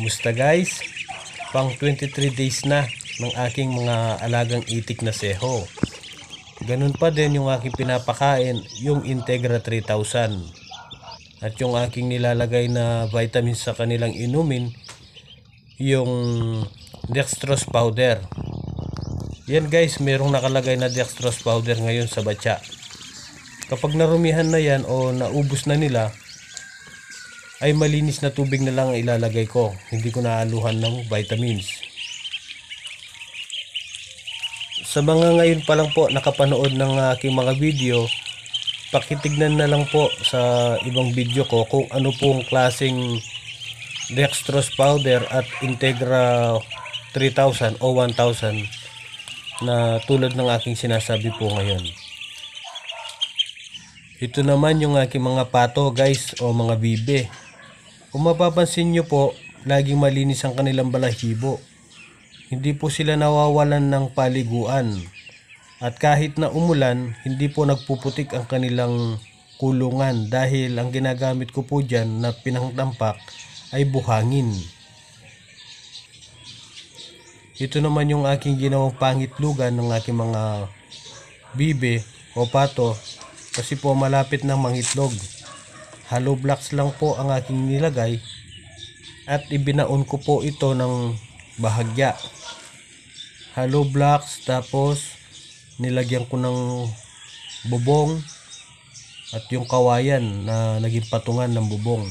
Kumusta guys? Pang 23 days na ng aking mga alagang itik na seho. Ganun pa din yung aking pinapakain, yung Integra 3000. At yung aking nilalagay na vitamins sa kanilang inumin, yung dextrose powder. Yan guys, merong nakalagay na dextrose powder ngayon sa batya. Kapag narumihan na yan o naubos na nila, ay malinis na tubig na lang ilalagay ko. Hindi ko naaluhan ng vitamins. Sa mga ngayon pa lang po nakapanood ng aking mga video, pakitignan na lang po sa ibang video ko kung ano pong klaseng dextrose powder at Integra 3000 o 1000 na tulad ng aking sinasabi po ngayon. Ito naman yung aking mga pato guys o mga bibe. Kung mapapansin nyo po, laging malinis ang kanilang balahibo. Hindi po sila nawawalan ng paliguan. At kahit na umulan, hindi po nagpuputik ang kanilang kulungan dahil ang ginagamit ko po dyan na pinangtampak ay buhangin. Ito naman yung aking ginawang pangitlugan ng aking mga bibe o pato kasi po malapit ng mangitlog. Hollow blocks lang po ang aking nilagay at ibinaon ko po ito ng bahagya. Hollow blocks, tapos nilagyan ko ng bubong at yung kawayan na naging patungan ng bubong.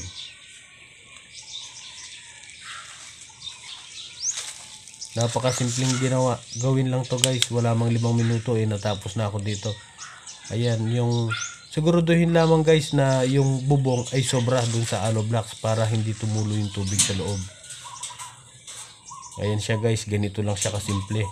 Napakasimpleng ginawa. Gawin lang to guys. Wala mang 5 minuto natapos na ako dito. Ayan, yung siguraduhin lamang guys na yung bubong ay sobra dun sa hollow blocks para hindi tumulo yung tubig sa loob. Ayan siya guys, ganito lang siya kasimple.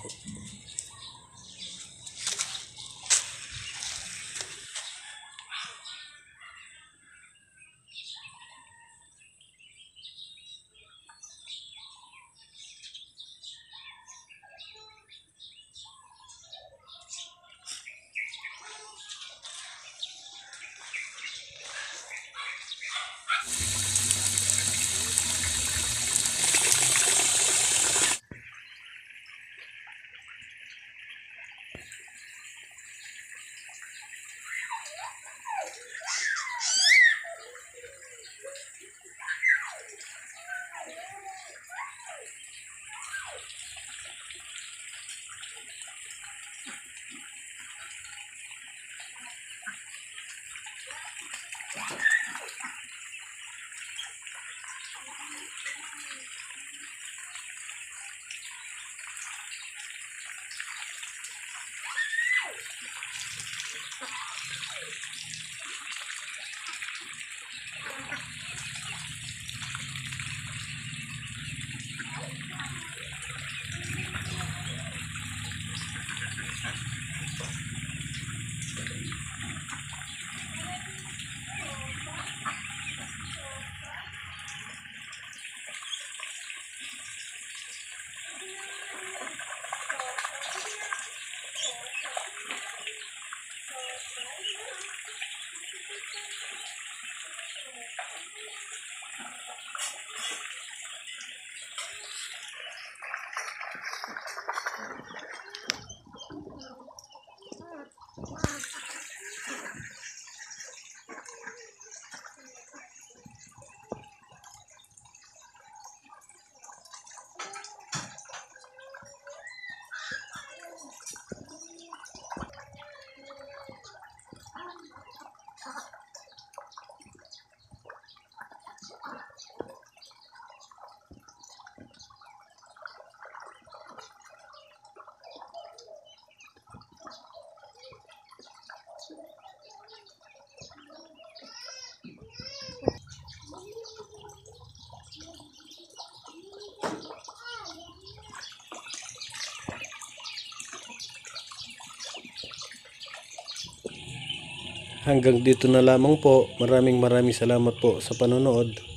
Hanggang dito na lamang po. Maraming salamat po sa panonood.